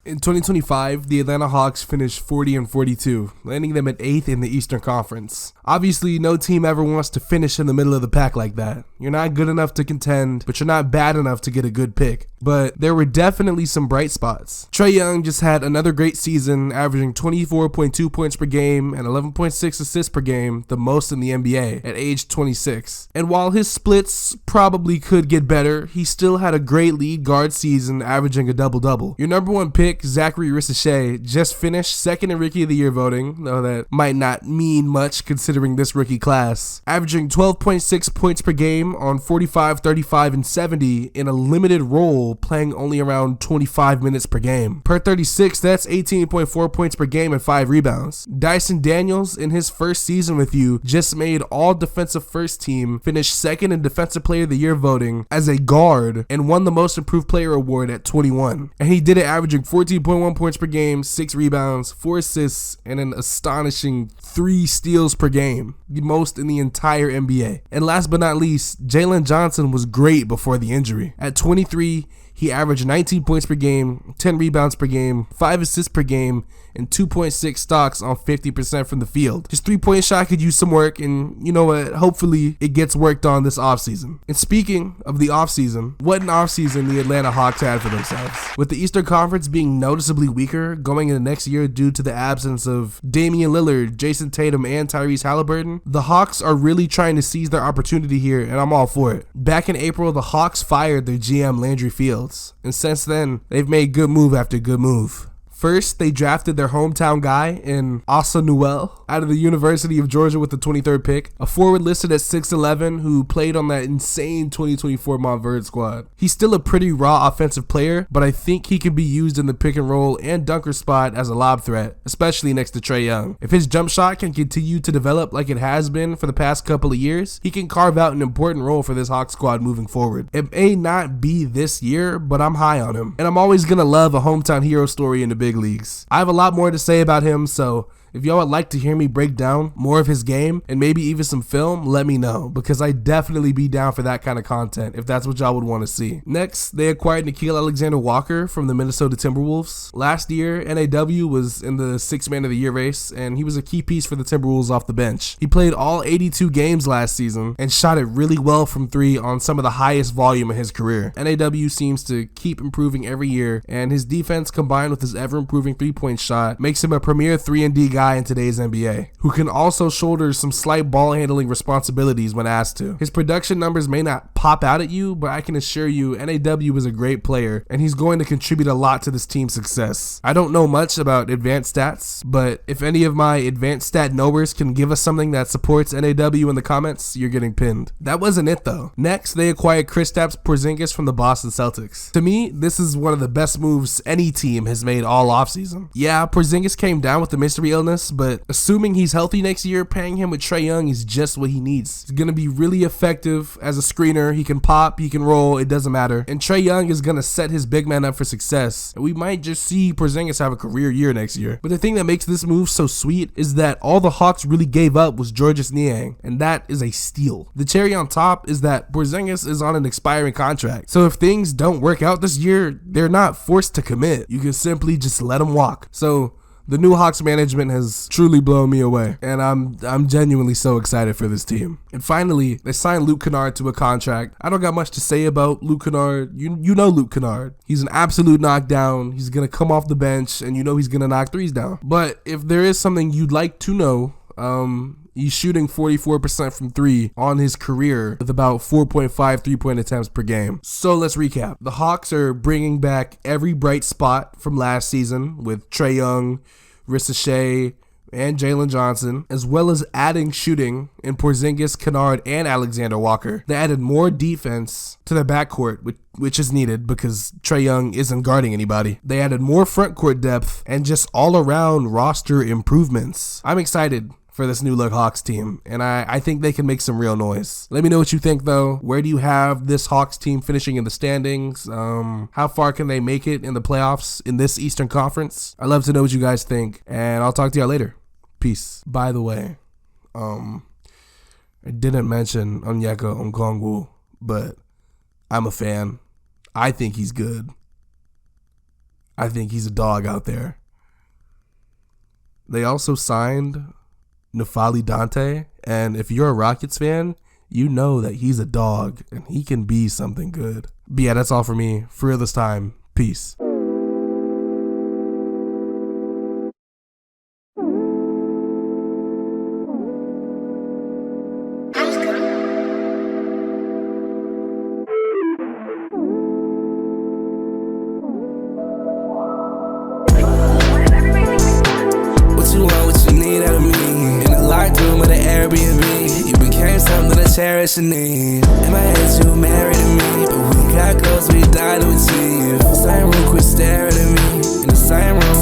In 2025, the Atlanta Hawks finished 40-42, landing them at 8th in the Eastern Conference. Obviously, no team ever wants to finish in the middle of the pack like that. You're not good enough to contend, but you're not bad enough to get a good pick. But there were definitely some bright spots. Trae Young just had another great season, averaging 24.2 points per game and 11.6 assists per game, the most in the NBA, at age 26. And while his splits probably could get better, he still had a great lead guard season, averaging a double-double. Your number one pick, Zachary Ricochet, just finished second in Rookie of the Year voting, though that might not mean much considering this rookie class, averaging 12.6 points per game on 45, 35, and 70 in a limited role, playing only around 25 minutes per game. Per 36, that's 18.4 points per game and 5 rebounds. Dyson Daniels, in his first season with you, just made all defensive first team, finished second in Defensive Player of the Year voting as a guard, and won the Most Improved Player award at 21. And he did it averaging 14.1 points per game, 6 rebounds, 4 assists, and an astonishing 3 steals per game, the most in the entire NBA. And last but not least, Jalen Johnson was great before the injury. At 23, he averaged 19 points per game, 10 rebounds per game, 5 assists per game, and 2.6 stocks on 50% from the field. His three-point shot could use some work, and you know what? Hopefully it gets worked on this offseason. And speaking of the offseason, what an offseason the Atlanta Hawks had for themselves. With the Eastern Conference being noticeably weaker going into next year due to the absence of Damian Lillard, Jason Tatum, and Tyrese Halliburton, the Hawks are really trying to seize their opportunity here, and I'm all for it. Back in April, the Hawks fired their GM Landry Fields, and since then, they've made good move after good move. First, they drafted their hometown guy in Asa Newell out of the University of Georgia with the 23rd pick, a forward listed at 6'11" who played on that insane 2024 Montverde squad. He's still a pretty raw offensive player, but I think he can be used in the pick and roll and dunker spot as a lob threat, especially next to Trae Young. If his jump shot can continue to develop like it has been for the past couple of years, he can carve out an important role for this Hawks squad moving forward. It may not be this year, but I'm high on him, and I'm always gonna love a hometown hero story in the big leagues. I have a lot more to say about him, so if y'all would like to hear me break down more of his game and maybe even some film, let me know, because I'd definitely be down for that kind of content if that's what y'all would want to see. Next, they acquired Nickeil Alexander-Walker from the Minnesota Timberwolves. Last year, NAW was in the 6th Man of the Year race, and he was a key piece for the Timberwolves off the bench. He played all 82 games last season and shot it really well from 3 on some of the highest volume in his career. NAW seems to keep improving every year, and his defense combined with his ever-improving 3-point shot makes him a premier 3-and-D guy in today's NBA, who can also shoulder some slight ball handling responsibilities when asked to. His production numbers may not pop out at you, but I can assure you NAW is a great player, and he's going to contribute a lot to this team's success. I don't know much about advanced stats, but if any of my advanced stat knowers can give us something that supports NAW in the comments, you're getting pinned. That wasn't it though. Next, they acquired Kristaps Porzingis from the Boston Celtics. To me, this is one of the best moves any team has made all offseason. Yeah, Porzingis came down with the mystery illness, but assuming he's healthy next year, pairing him with Trae Young is just what he needs. He's going to be really effective as a screener. He can pop, he can roll, it doesn't matter. And Trae Young is going to set his big man up for success. And we might just see Porzingis have a career year next year. But the thing that makes this move so sweet is that all the Hawks really gave up was Georges Niang, and that is a steal. The cherry on top is that Porzingis is on an expiring contract. So if things don't work out this year, they're not forced to commit. You can simply just let him walk. So the new Hawks management has truly blown me away, and I'm genuinely so excited for this team. And finally, they signed Luke Kennard to a contract. I don't got much to say about Luke Kennard. You know Luke Kennard. He's an absolute knockdown. He's going to come off the bench, and you know he's going to knock threes down. But if there is something you'd like to know, he's shooting 44% from 3 on his career with about 4.5 3-point attempts per game. So let's recap. The Hawks are bringing back every bright spot from last season with Trae Young, Ricochet, and Jalen Johnson, as well as adding shooting in Porzingis, Kennard, and Alexander Walker. They added more defense to their backcourt, which is needed because Trae Young isn't guarding anybody. They added more frontcourt depth and just all-around roster improvements. I'm excited for this new look Hawks team, and I think they can make some real noise. Let me know what you think though. Where do you have this Hawks team finishing in the standings? How far can they make it in the playoffs in this Eastern Conference? I'd love to know what you guys think, and I'll talk to y'all later. Peace. By the way, I didn't mention Onyeka Okongwu, but I'm a fan. I think he's good. I think he's a dog out there. They also signed N'Faly Dante, and if you're a Rockets fan, you know that he's a dog and he can be something good. But yeah, that's all for me for this time. Peace. Airbnb, you became something I cherish and need. In my head, you married to me, but we got close, we died to a team. Same room, quit staring at me. In the same room,